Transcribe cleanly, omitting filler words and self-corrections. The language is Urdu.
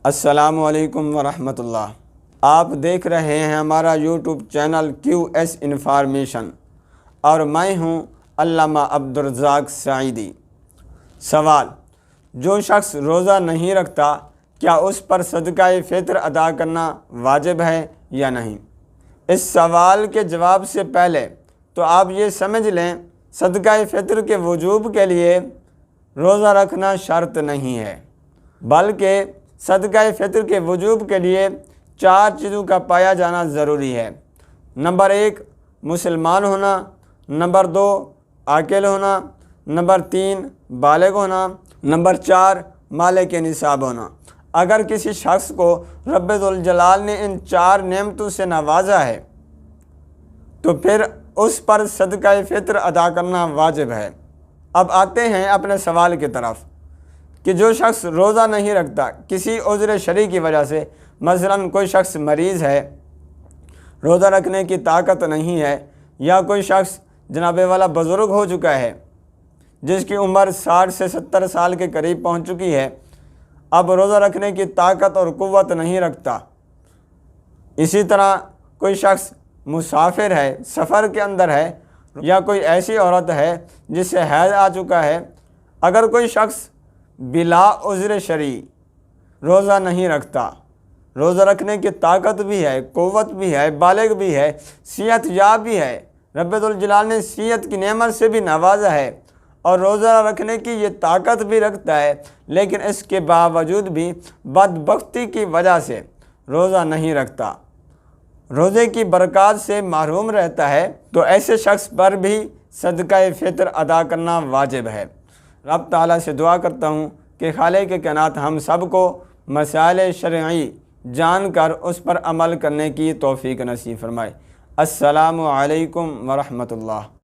السلام علیکم ورحمۃ اللہ۔ آپ دیکھ رہے ہیں ہمارا یوٹیوب چینل QS انفارمیشن اور میں ہوں علامہ عبدالرزاق سعیدی۔ سوال: جو شخص روزہ نہیں رکھتا کیا اس پر صدقہ فطر ادا کرنا واجب ہے یا نہیں؟ اس سوال کے جواب سے پہلے تو آپ یہ سمجھ لیں، صدقہ فطر کے وجوب کے لیے روزہ رکھنا شرط نہیں ہے، بلکہ صدقہ فطر کے وجوب کے لیے 4 چیزوں کا پایا جانا ضروری ہے۔ نمبر 1 مسلمان ہونا، نمبر 2 عاقل ہونا، نمبر 3 بالغ ہونا، نمبر 4 مالک نصاب ہونا۔ اگر کسی شخص کو رب ذوالجلال نے ان 4 نعمتوں سے نوازا ہے تو پھر اس پر صدقہ فطر ادا کرنا واجب ہے۔ اب آتے ہیں اپنے سوال کی طرف کہ جو شخص روزہ نہیں رکھتا کسی عذر شرعی کی وجہ سے، مثلاً کوئی شخص مریض ہے، روزہ رکھنے کی طاقت نہیں ہے، یا کوئی شخص جناب والا بزرگ ہو چکا ہے جس کی عمر 60 سے 70 سال کے قریب پہنچ چکی ہے، اب روزہ رکھنے کی طاقت اور قوت نہیں رکھتا۔ اسی طرح کوئی شخص مسافر ہے، سفر کے اندر ہے، یا کوئی ایسی عورت ہے جس سے حیض آ چکا ہے، اگر کوئی شخص بلا عذر شرعی روزہ نہیں رکھتا، روزہ رکھنے کی طاقت بھی ہے، قوت بھی ہے، بالغ بھی ہے، صحت یاب بھی ہے، رب ذوالجلال نے صحت کی نعمت سے بھی نوازا ہے اور روزہ رکھنے کی یہ طاقت بھی رکھتا ہے، لیکن اس کے باوجود بھی بدبختی کی وجہ سے روزہ نہیں رکھتا، روزے کی برکات سے محروم رہتا ہے، تو ایسے شخص پر بھی صدقہ فطر ادا کرنا واجب ہے۔ رب تعالیٰ سے دعا کرتا ہوں کہ خالق کائنات ہم سب کو مسائل شرعی جان کر اس پر عمل کرنے کی توفیق نصیب فرمائے۔ السلام علیکم ورحمۃ اللہ۔